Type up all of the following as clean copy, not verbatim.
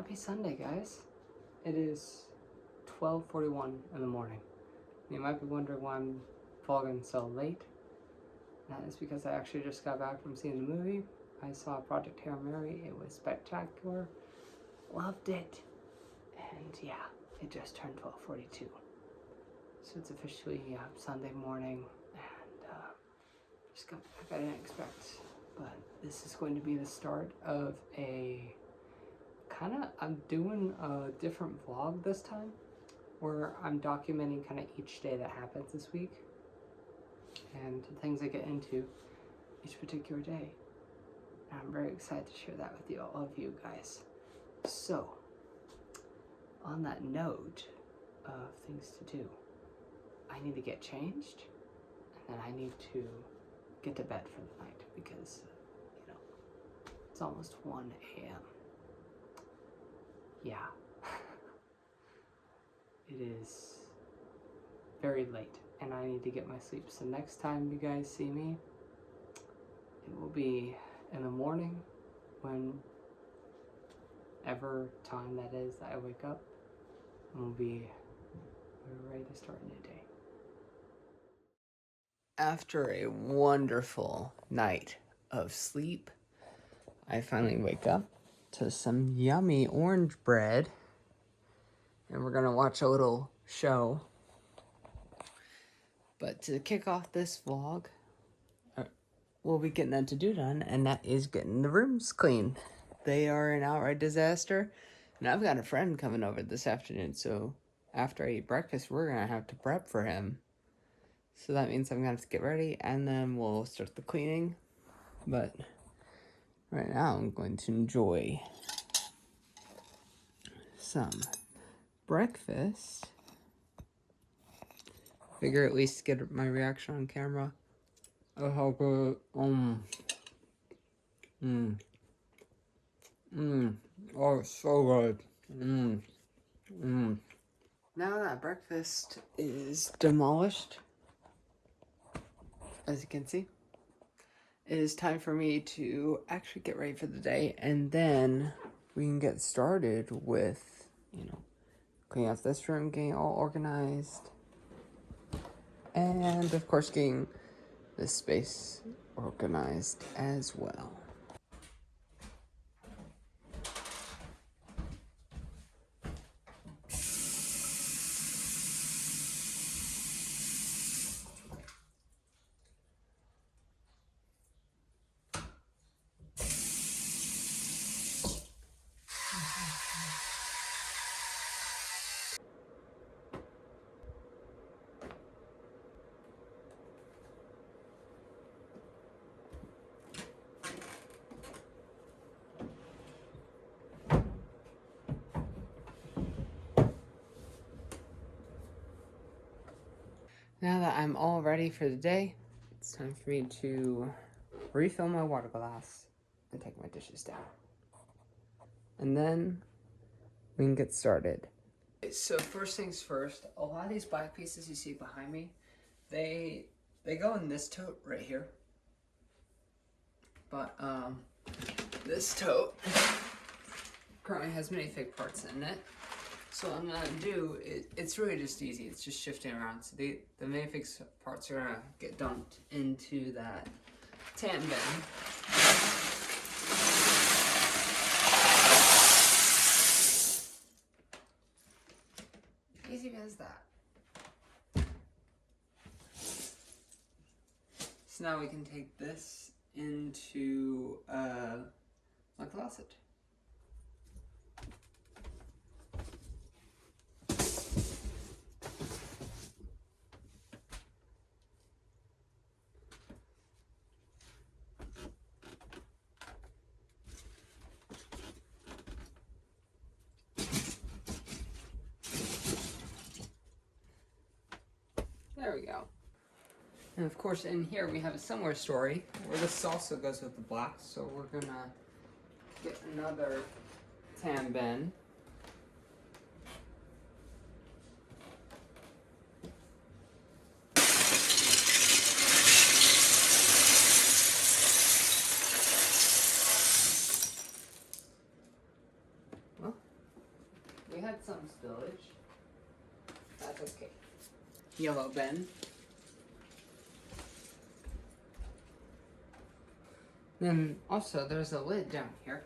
Happy Sunday, guys. It is 12:41 in the morning. You might be wondering why I'm vlogging so late. That is because I actually just got back from seeing the movie. I saw Project Hail Mary. It was spectacular. Loved it. And yeah, it just turned 12:42. So it's officially Sunday morning, and just got back. I didn't expect, but this is going to be the start of I'm doing a different vlog this time, where I'm documenting kind of each day that happens this week, and the things I get into each particular day. And I'm very excited to share that with all of you guys. So, on that note of things to do, I need to get changed, and then I need to get to bed for the night because, it's almost 1 a.m. Yeah. It is very late, and I need to get my sleep. So next time you guys see me, it will be in the morning, whenever time that is that I wake up, and we're ready to start a new day. After a wonderful night of sleep, I finally wake up to some yummy orange bread, and we're gonna watch a little show. But to kick off this vlog, we'll be getting that to-do done, and that is getting the rooms clean. They are an outright disaster, and I've got a friend coming over this afternoon, so after I eat breakfast, we're gonna have to prep for him. So that means I'm gonna have to get ready, and then we'll start the cleaning. But right now, I'm going to enjoy some breakfast. Figure at least get my reaction on camera. Oh, how good. Oh, it's so good. Now that breakfast is demolished, as you can see, it is time for me to actually get ready for the day, and then we can get started with, cleaning up this room, getting all organized, and of course getting this space organized as well. Now that I'm all ready for the day, it's time for me to refill my water glass and take my dishes down. And then we can get started. So first things first, a lot of these black pieces you see behind me, they go in this tote right here. But this tote currently has minifig parts in it. So what I'm gonna do, it's really just easy. It's just shifting around. So the minifig parts are gonna get dumped into that tan bin. Easy as that. So now we can take this into my closet. There we go. And of course in here we have a similar story where this also goes with the black, so we're gonna get another tan bin. Well, we had some spillage. That's okay. Yellow bin. Then also there's a lid down here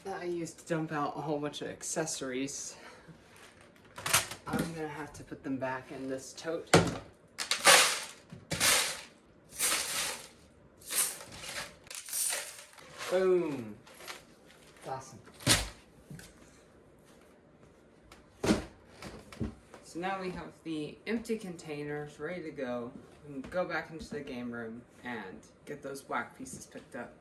that I used to dump out a whole bunch of accessories. I'm gonna have to put them back in this tote. Boom. Awesome. So now we have the empty containers ready to go. We can go back into the game room and get those black pieces picked up.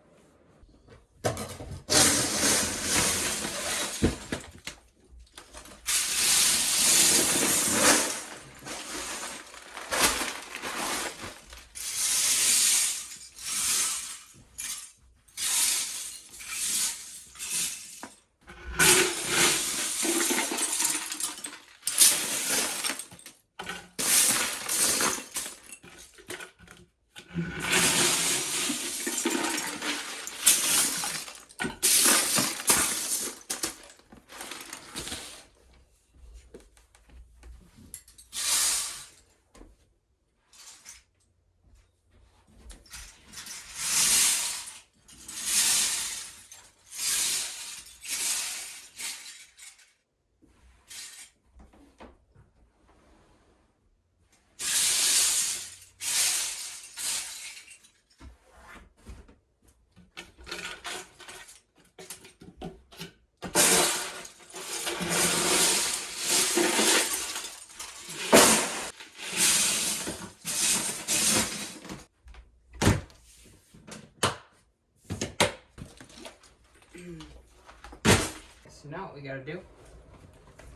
So now what we gotta do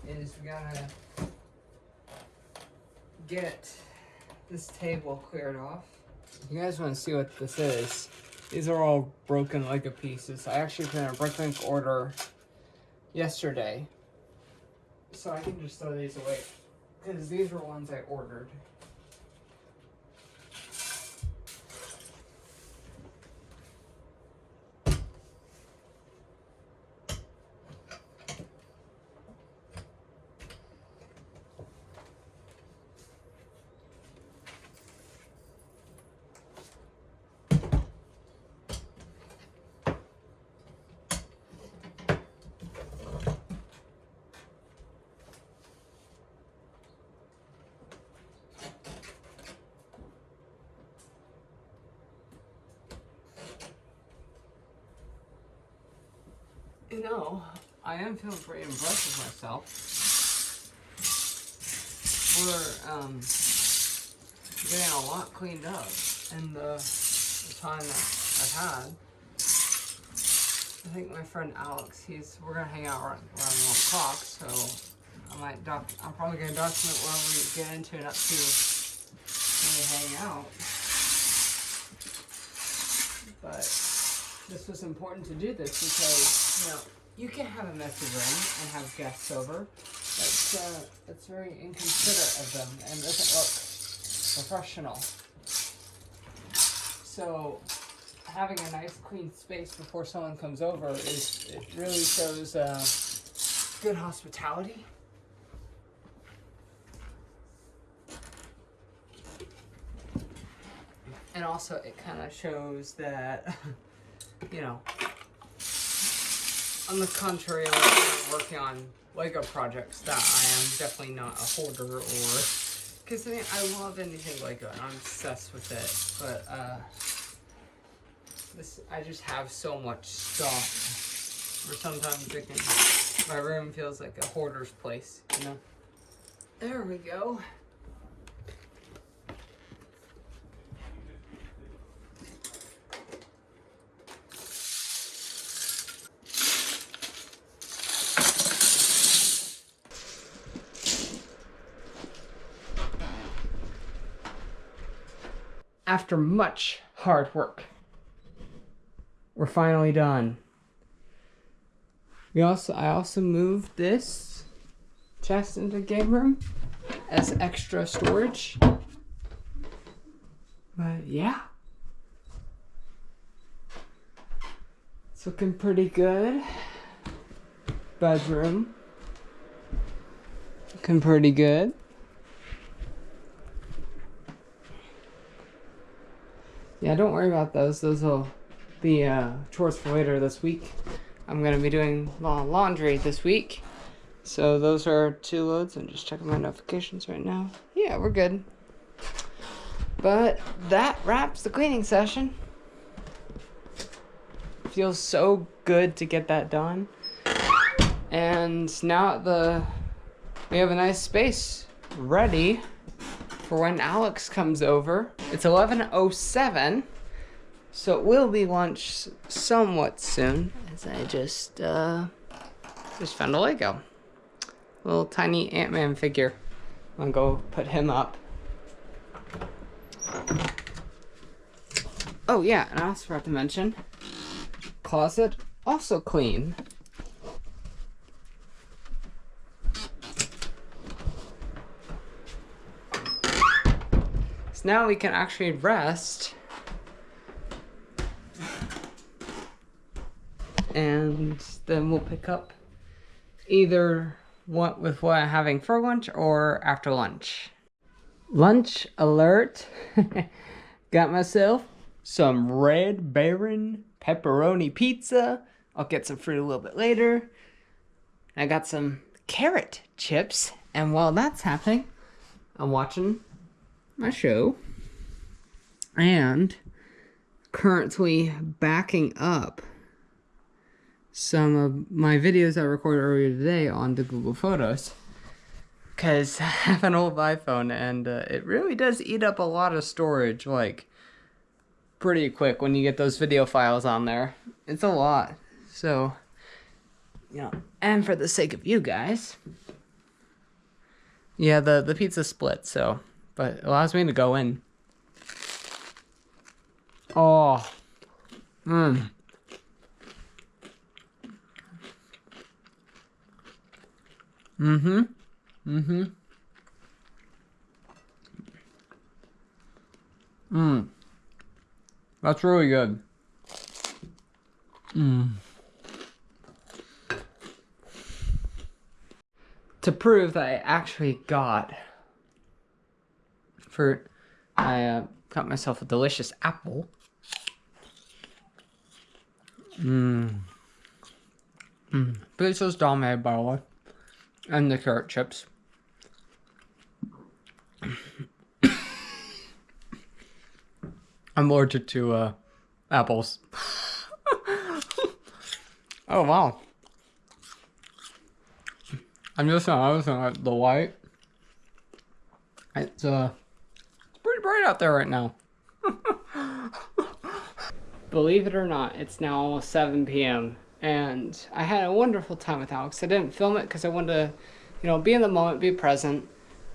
is we gotta get this table cleared off. You guys want to see what this is? These are all broken Lego pieces. I actually put in a Bricklink order yesterday, so I can just throw these away because these were ones I ordered. You know, I am feeling pretty impressed with myself. We're getting a lot cleaned up in the time that I've had. I think my friend Alex, we're gonna hang out around 1 o'clock, so I'm probably gonna document whatever we get into and up to when we hang out. But this was important to do this because, you know, you can have a messy room and have guests over. That's very inconsiderate of them and doesn't look professional. So having a nice clean space before someone comes over it really shows good hospitality. And also it kind of shows that, you know, on the contrary of like working on Lego projects, that I am definitely not a holder or, because I mean, I love anything Lego and I'm obsessed with it, but I just have so much stuff, or sometimes my room feels like a hoarder's place, you know? There we go. After much hard work, we're finally done. I also moved this chest into the game room as extra storage. But yeah, It's looking pretty good. Bedroom. Looking pretty good. Yeah, don't worry about those. Those will be chores for later this week. I'm going to be doing laundry this week. So those are 2 loads. I'm just checking my notifications right now. Yeah, we're good. But that wraps the cleaning session. Feels so good to get that done. And now we have a nice space ready for when Alex comes over. It's 11:07, so it will be lunch somewhat soon. As I just found a Lego, little tiny Ant-Man figure. I'm gonna go put him up. Oh yeah, and I also forgot to mention, closet also clean. So now we can actually rest. And then we'll pick up either what I'm having for lunch or after lunch. Lunch alert. Got myself some Red Baron pepperoni pizza. I'll get some fruit a little bit later. I got some carrot chips. And while that's happening, I'm watching my show and currently backing up some of my videos I recorded earlier today onto Google Photos, because I have an old iPhone and it really does eat up a lot of storage, like pretty quick when you get those video files on there. It's a lot. So, you know, and for the sake of you guys, yeah, the pizza split, so but it allows me to go in. Oh. Mm. Mm-hmm. Mm-hmm. Mm. That's really good. Mm. To prove that I actually got fruit, I got myself a delicious apple. Pizza's dominated by the way. And the carrot chips. I'm allergic to apples. Oh wow. I'm just noticing the light. It's pretty bright out there right now. Believe it or not, it's now almost 7 p.m. and I had a wonderful time with Alex. I didn't film it because I wanted to, you know, be in the moment, be present.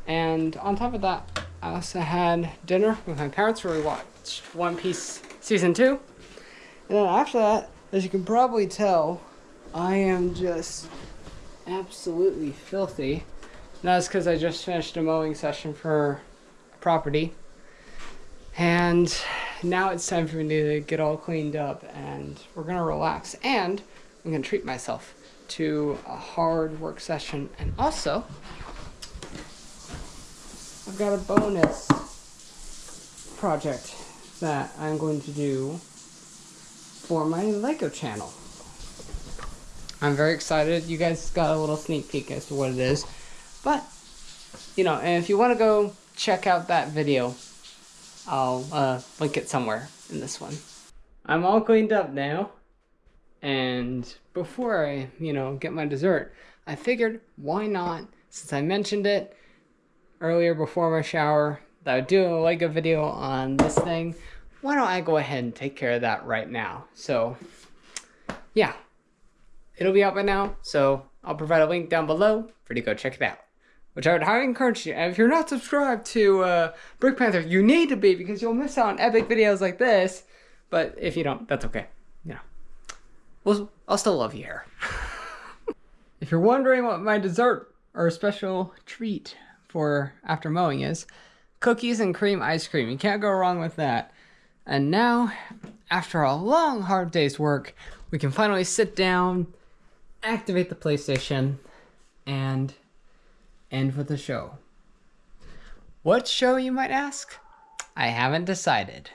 And on top of that, I also had dinner with my parents where we watched One Piece Season 2. And then after that, as you can probably tell, I am just absolutely filthy. And that's because I just finished a mowing session for property. And now it's time for me to get all cleaned up and we're going to relax. And I'm going to treat myself to a hard work session. And also, I've got a bonus project that I'm going to do for my Lego channel. I'm very excited. You guys got a little sneak peek as to what it is. But, you know, and if you want to go check out that video, I'll link it somewhere in this one. I'm all cleaned up now. And before I, you know, get my dessert, I figured why not, since I mentioned it earlier before my shower, that I would do a Lego video on this thing. Why don't I go ahead and take care of that right now? So, yeah. It'll be out by now, so I'll provide a link down below for you to go check it out. Which I would highly encourage you. And if you're not subscribed to Brick Panther, you need to be because you'll miss out on epic videos like this. But if you don't, that's okay. You know, I'll still love you here. If you're wondering what my dessert or special treat for after mowing is, cookies and cream ice cream. You can't go wrong with that. And now, after a long, hard day's work, we can finally sit down, activate the PlayStation, and end with the show. What show, you might ask? I haven't decided.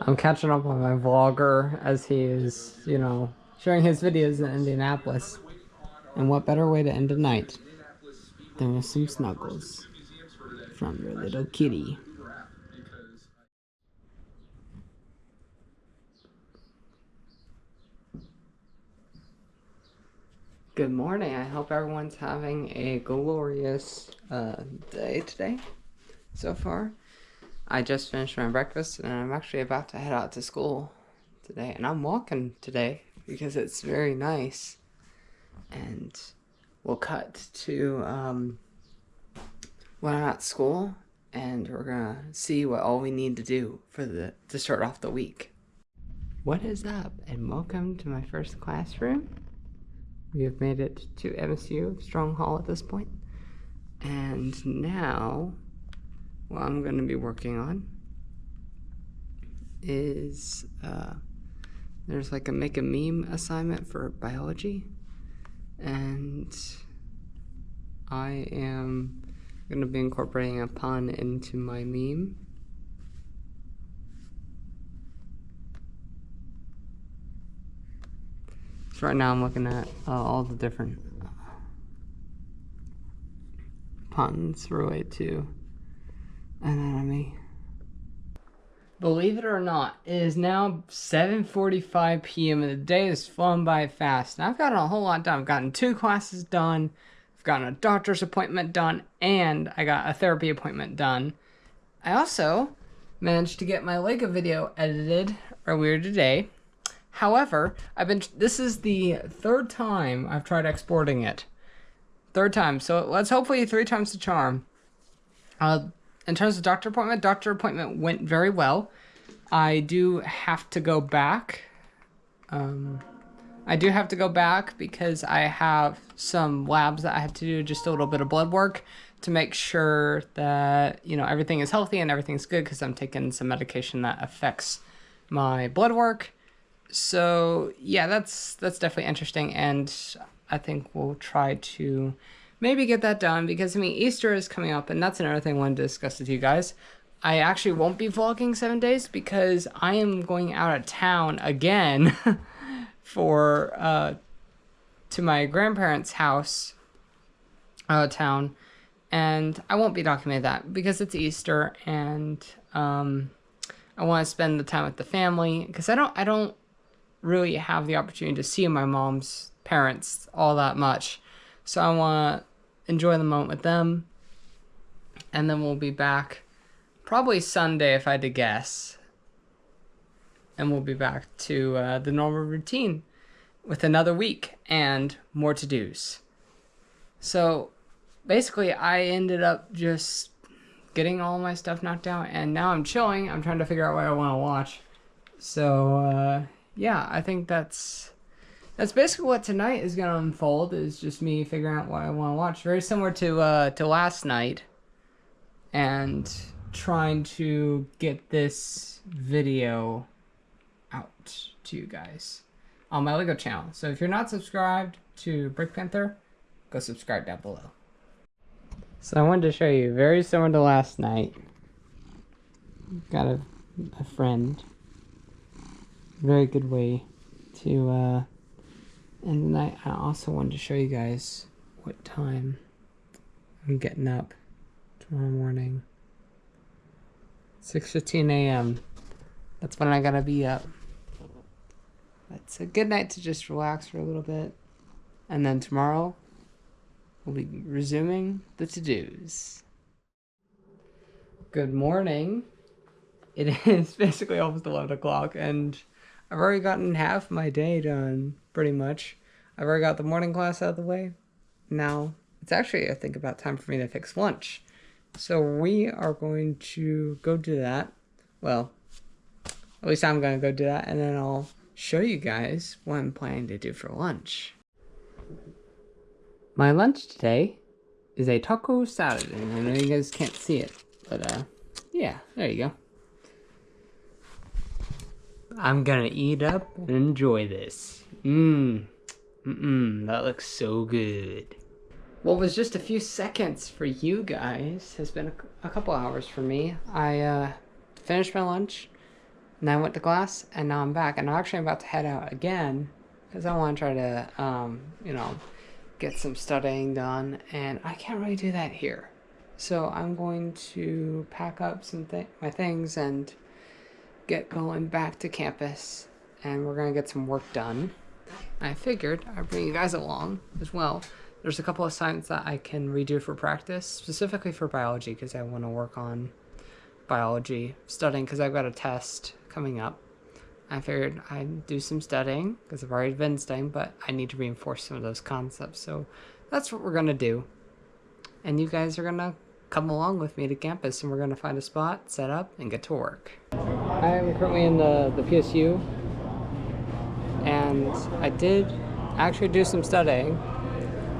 I'm catching up on my vlogger as he is, showing his videos in Indianapolis. And what better way to end a night than with some snuggles from your little kitty. Good morning. I hope everyone's having a glorious day today so far. I just finished my breakfast and I'm actually about to head out to school today. And I'm walking today because it's very nice. And we'll cut to when I'm at school and we're gonna see what all we need to do to start off the week. What is up, and welcome to my first classroom. We have made it to MSU Strong Hall at this point. And now, what I'm going to be working on is, there's like a make a meme assignment for biology. And I am going to be incorporating a pun into my meme. So right now I'm looking at all the different puns related to anatomy. Believe it or not, it is now 7:45 p.m. and the day has flown by fast. And I've gotten a whole lot done. I've gotten 2 classes done, I've gotten a doctor's appointment done, and I got a therapy appointment done. I also managed to get my Lego video edited earlier today. However, this is the 3rd time I've tried exporting it. 3rd time, so let's hopefully 3 times the charm. In terms of doctor appointment went very well. I do have to go back. Because I have some labs that I have to do, just a little bit of blood work to make sure that, everything is healthy and everything's good, because I'm taking some medication that affects my blood work. So yeah, that's definitely interesting, and I think we'll try to maybe get that done, because Easter is coming up, and that's another thing I wanted to discuss with you guys. I actually won't be vlogging 7 days because I am going out of town again to my grandparents' house out of town, and I won't be documenting that because it's Easter, and I want to spend the time with the family, because I don't really have the opportunity to see my mom's parents all that much. So I want to enjoy the moment with them. And then we'll be back probably Sunday, if I had to guess. And we'll be back to the normal routine with another week and more to-dos. So basically, I ended up just getting all my stuff knocked out, and now I'm chilling. I'm trying to figure out what I want to watch. So, yeah, I think that's basically what tonight is going to unfold, is just me figuring out what I want to watch. Very similar to last night, and trying to get this video out to you guys on my Lego channel. So if you're not subscribed to Brick Panther, go subscribe down below. So I wanted to show you, very similar to last night, got a friend. Very good way to end the night. I also wanted to show you guys what time I'm getting up tomorrow morning. 6:15 a.m. That's when I gotta be up. It's a good night to just relax for a little bit. And then tomorrow, we'll be resuming the to-dos. Good morning. It is basically almost 11 o'clock, and I've already gotten half my day done, pretty much. I've already got the morning class out of the way. Now, it's actually, I think, about time for me to fix lunch. So we are going to go do that. Well, at least I'm going to go do that, and then I'll show you guys what I'm planning to do for lunch. My lunch today is a taco salad, and I know you guys can't see it, but yeah, there you go. I'm gonna eat up and enjoy this. That looks so good. What was just a few seconds for you guys has been a couple hours for me. I finished my lunch, and I went to class, and now I'm back. And I'm actually about to head out again, because I want to try to, get some studying done. And I can't really do that here. So I'm going to pack up my things and get going back to campus. And we're going to get some work done. I figured I'd bring you guys along as well. There's a couple of assignments that I can redo for practice, specifically for biology, because I want to work on biology studying, because I've got a test coming up. I figured I'd do some studying, because I've already been studying, but I need to reinforce some of those concepts. So that's what we're going to do. And you guys are going to come along with me to campus, and we're going to find a spot, set up, and get to work. I'm currently in the PSU, and I did actually do some studying.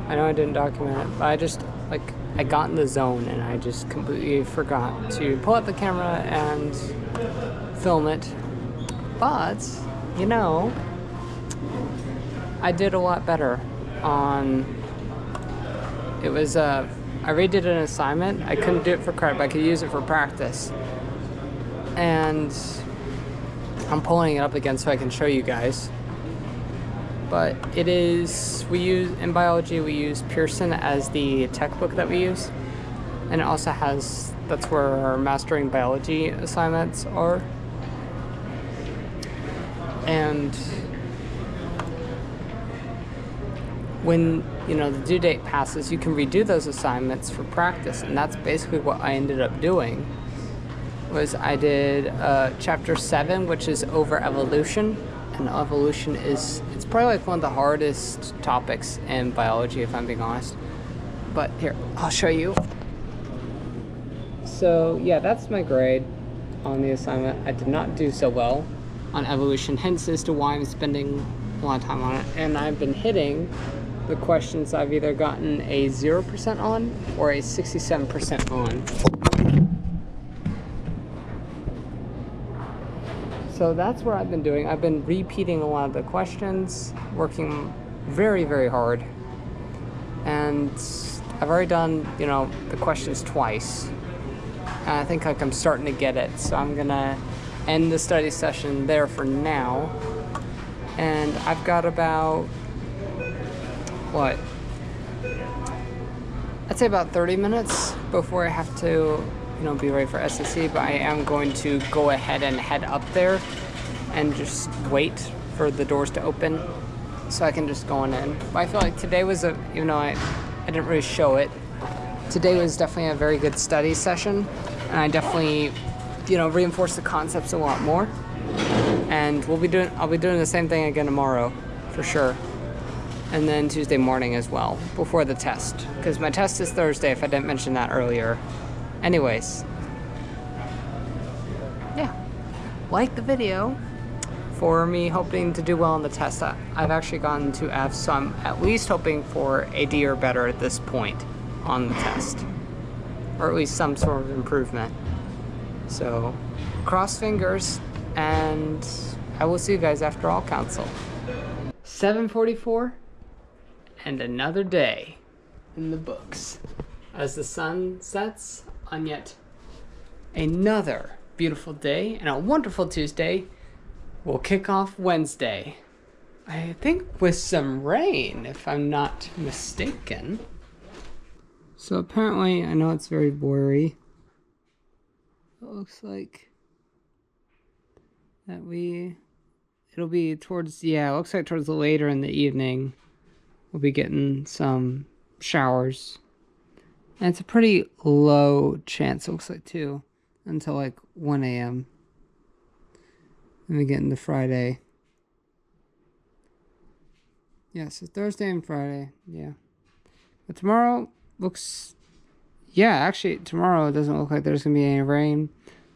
I know I didn't document it, but I got in the zone and I just completely forgot to pull out the camera and film it. But, I did a lot better on, I redid an assignment. I couldn't do it for credit, but I could use it for practice. And I'm pulling it up again so I can show you guys. But in biology, we use Pearson as the textbook that we use. And it also that's where our mastering biology assignments are. And when, the due date passes, you can redo those assignments for practice. And that's basically what I ended up doing. Was I did chapter 7, which is over evolution. And evolution it's probably one of the hardest topics in biology, if I'm being honest. But here, I'll show you. So yeah, that's my grade on the assignment. I did not do so well on evolution, hence as to why I'm spending a lot of time on it. And I've been hitting the questions I've either gotten a 0% on or a 67% on. So that's what I've been doing. I've been repeating a lot of the questions, working very, very hard. And I've already done, the questions twice. And I think I'm starting to get it. So I'm gonna end the study session there for now. And I've got about, I'd say about 30 minutes before I have to be ready for SSC, but I am going to go ahead and head up there and just wait for the doors to open so I can just go on in. But I feel like today was even though I didn't really show it, today was definitely a very good study session, and I definitely, reinforced the concepts a lot more. And I'll be doing the same thing again tomorrow, for sure. And then Tuesday morning as well, before the test, because my test is Thursday, if I didn't mention that earlier. Anyways, yeah, like the video for me hoping to do well on the test. I've actually gotten to F, so I'm at least hoping for a D or better at this point on the test, or at least some sort of improvement. So, cross fingers, and I will see you guys after all council. 7:44, and another day in the books as the sun sets on yet another beautiful day and a wonderful Tuesday. We'll kick off Wednesday, I think with some rain, if I'm not mistaken. So apparently, I know it's very blurry. It looks like that it'll be towards, it looks like towards later in the evening, we'll be getting some showers. And it's a pretty low chance, it looks like, too, until like 1 a.m. Then we get into Friday. Yeah, so Thursday and Friday, yeah. But tomorrow looks, actually, tomorrow it doesn't look like there's going to be any rain.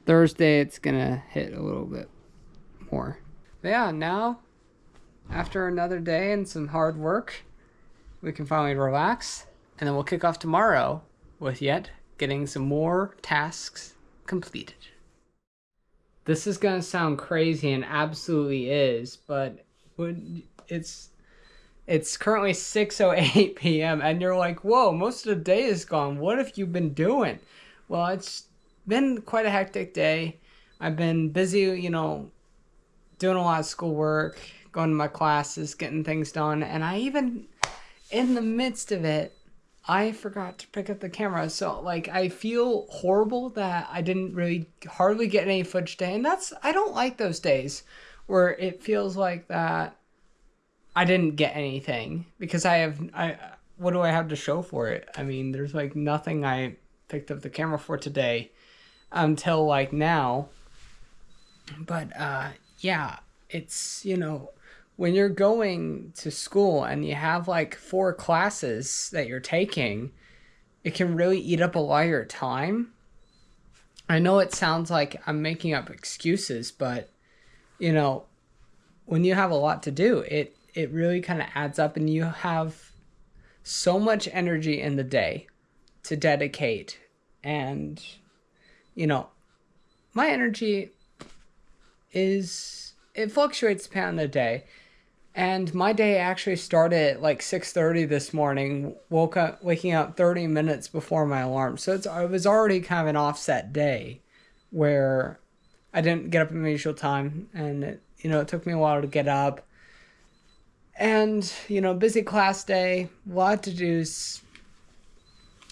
Thursday, it's going to hit a little bit more. But yeah, now, after another day and some hard work, we can finally relax. And then we'll kick off tomorrow with getting some more tasks completed. this is gonna sound crazy, and absolutely is, but it's currently 6:08 p.m. and you're like, whoa, most of the day is gone. What have you been doing? Well, it's been quite a hectic day. I've been busy, you know, doing a lot of schoolwork, going to my classes, getting things done, and I even, in the midst of it, I forgot to pick up the camera. So, like, I feel horrible that I didn't really hardly get any footage today, and I don't like those days where it feels like that I didn't get anything, because what do I have to show for it? I mean, there's like nothing I picked up the camera for today until like now. But yeah, it's, you know, when you're going to school and you have like 4 classes that you're taking, it can really eat up a lot of your time. I know it sounds like I'm making up excuses, but you know, when you have a lot to do, it really kind of adds up, and you have so much energy in the day to dedicate. And, you know, my energy it fluctuates depending on the day. And my day actually started at like 6:30 this morning, waking up 30 minutes before my alarm. So it was already kind of an offset day where I didn't get up at my usual time, and it took me a while to get up. And, you know, busy class day, a lot to do.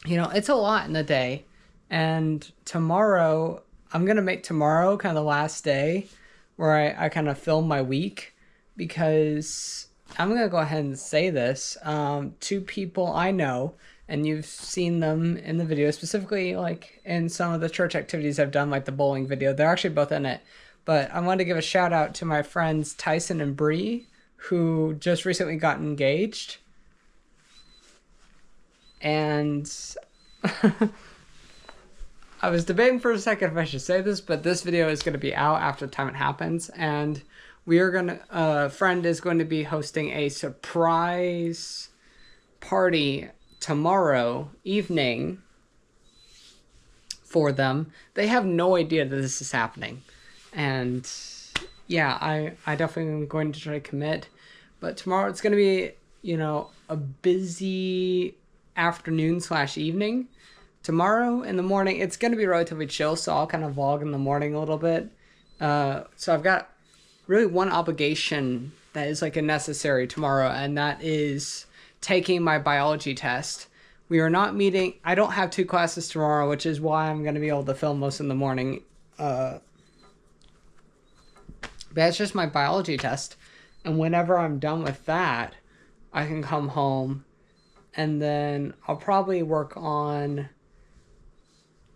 You know, it's a lot in the day. And tomorrow, I'm going to make tomorrow kind of the last day where I kind of film my week, because I'm going to go ahead and say this. 2 people I know, and you've seen them in the video, specifically like in some of the church activities I've done, like the bowling video. They're actually both in it. But I wanted to give a shout out to my friends Tyson and Bree, who just recently got engaged. And I was debating for a second if I should say this, but this video is going to be out after the time it happens. And a friend is going to be hosting a surprise party tomorrow evening for them. They have no idea that this is happening. And yeah, I definitely am going to try to commit. But tomorrow it's going to be, you know, a busy afternoon/evening. Tomorrow in the morning, it's going to be relatively chill, so I'll kind of vlog in the morning a little bit. So I've got really one obligation that is like a necessary tomorrow, and that is taking my biology test. We are not meeting. I don't have 2 classes tomorrow, which is why I'm going to be able to film most in the morning. But it's just my biology test. And whenever I'm done with that, I can come home, and then I'll probably work on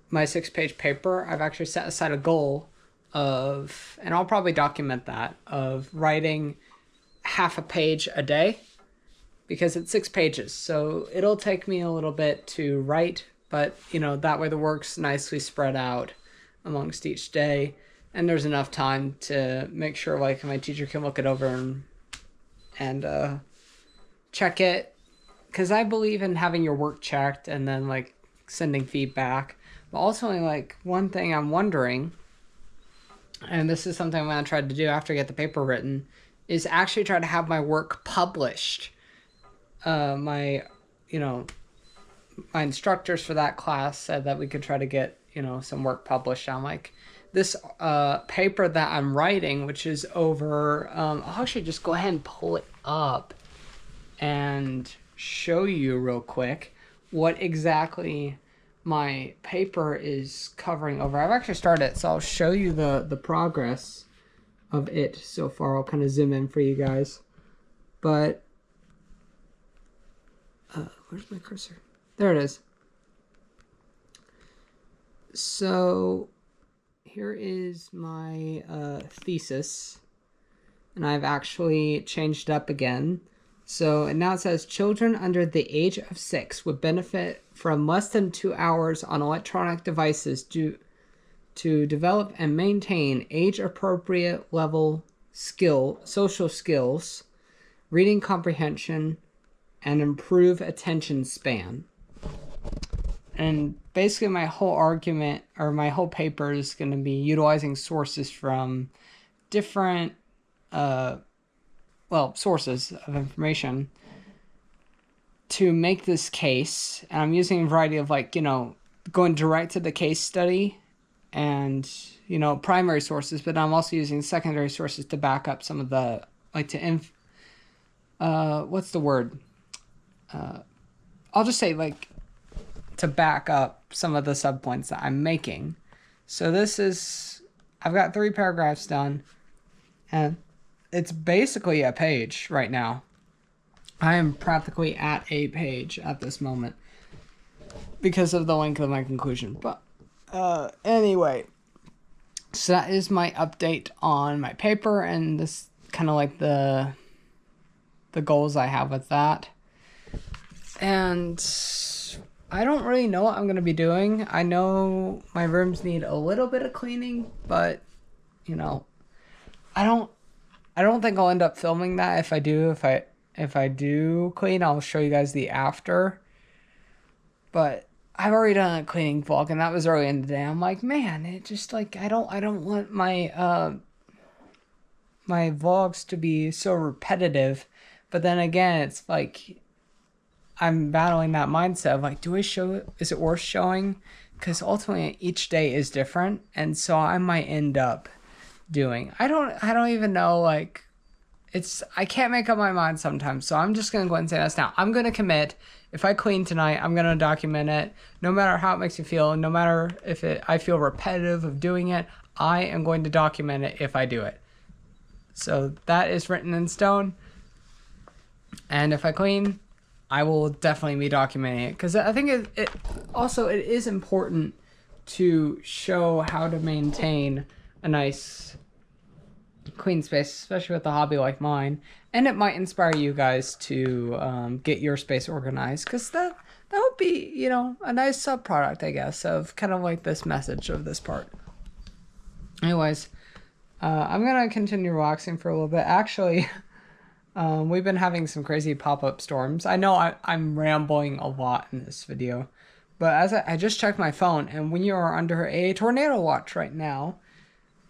my 6-page paper. I've actually set aside a goal of, and I'll probably document that, of writing half a page a day, because it's 6 pages. So it'll take me a little bit to write, but, you know, that way the work's nicely spread out amongst each day. And there's enough time to make sure, like, my teacher can look it over and check it. Because I believe in having your work checked and then, like, sending feedback. But also, like, one thing I'm wondering, and this is something I'm going to try to do after I get the paper written, is actually try to have my work published. My instructors for that class said that we could try to get, you know, some work published. I'm like, this paper that I'm writing, which is over, I'll actually just go ahead and pull it up and show you real quick what exactly my paper is covering over. I've actually started it, so I'll show you the progress of it so far. I'll kind of zoom in for you guys. But, where's my cursor? There it is. So here is my thesis, and I've actually changed it up again. So now it says children under the age of 6 would benefit from less than 2 hours on electronic devices to develop and maintain age-appropriate level social skills, reading comprehension, and improve attention span. And basically my whole argument, or my whole paper, is going to be utilizing sources from different sources of information to make this case. And I'm using a variety of, like, going direct to the case study and, primary sources, but I'm also using secondary sources to back up some of the, like, what's the word? I'll just say, like, to back up some of the subpoints that I'm making. So I've got 3 paragraphs done, and it's basically a page right now. I am practically at a page at this moment because of the length of my conclusion. But anyway, so that is my update on my paper, and this kind of like the goals I have with that. And I don't really know what I'm going to be doing. I know my rooms need a little bit of cleaning, but I don't think I'll end up filming that. If I do clean, I'll show you guys the after. But I've already done a cleaning vlog, and that was early in the day. I'm like, man, it just, like, I don't want my my vlogs to be so repetitive. But then again, it's like I'm battling that mindset of, like, do I show it? Is it worth showing? Because ultimately each day is different, and so I might end up doing. I don't even know, like, I can't make up my mind sometimes, so I'm just gonna go ahead and say this now. I'm gonna commit. If I clean tonight, I'm gonna document it, no matter how it makes me feel, no matter if I feel repetitive of doing it. I am going to document it if I do it. So that is written in stone. And if I clean, I will definitely be documenting it, because I think it is important to show how to maintain a nice clean space, especially with a hobby like mine. And it might inspire you guys to get your space organized, because that would be, a nice subproduct, I guess, of kind of like this message of this part. Anyways, I'm gonna continue relaxing for a little bit. Actually, we've been having some crazy pop-up storms. I know I'm rambling a lot in this video, but as I just checked my phone, and we are under a tornado watch right now.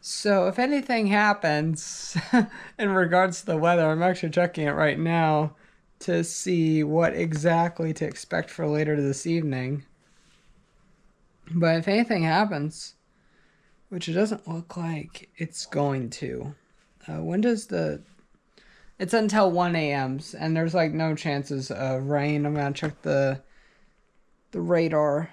So if anything happens in regards to the weather, I'm actually checking it right now to see what exactly to expect for later this evening. But if anything happens, which it doesn't look like it's going to, when does it's until 1 a.m. and there's, like, no chances of rain. I'm gonna check the radar.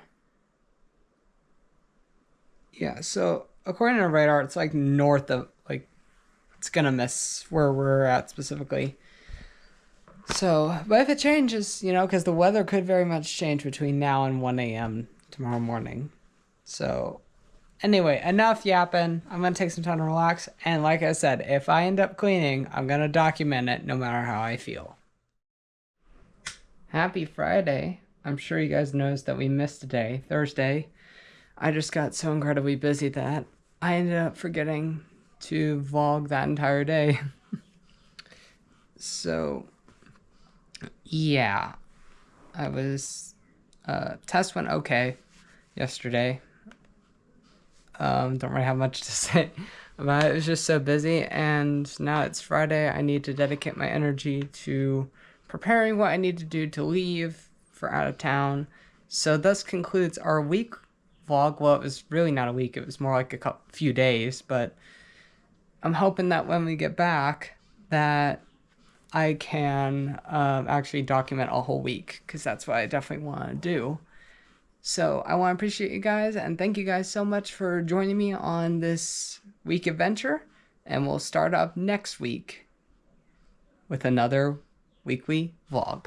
Yeah, so according to the radar, it's, like, north of, like, it's gonna miss where we're at specifically. So, but if it changes, because the weather could very much change between now and 1 a.m. tomorrow morning. So, anyway, enough yapping. I'm going to take some time to relax. And like I said, if I end up cleaning, I'm going to document it no matter how I feel. Happy Friday. I'm sure you guys noticed that we missed a day, Thursday. I just got so incredibly busy that I ended up forgetting to vlog that entire day. So, yeah. Test went okay yesterday. Don't really have much to say about it. It was just so busy, and now it's Friday. I need to dedicate my energy to preparing what I need to do to leave for out of town. So thus concludes our week vlog. Well, it was really not a week. It was more like a few days, but I'm hoping that when we get back that I can actually document a whole week, because that's what I definitely want to do. So I want to appreciate you guys, and thank you guys so much for joining me on this week adventure. And we'll start up next week with another weekly vlog.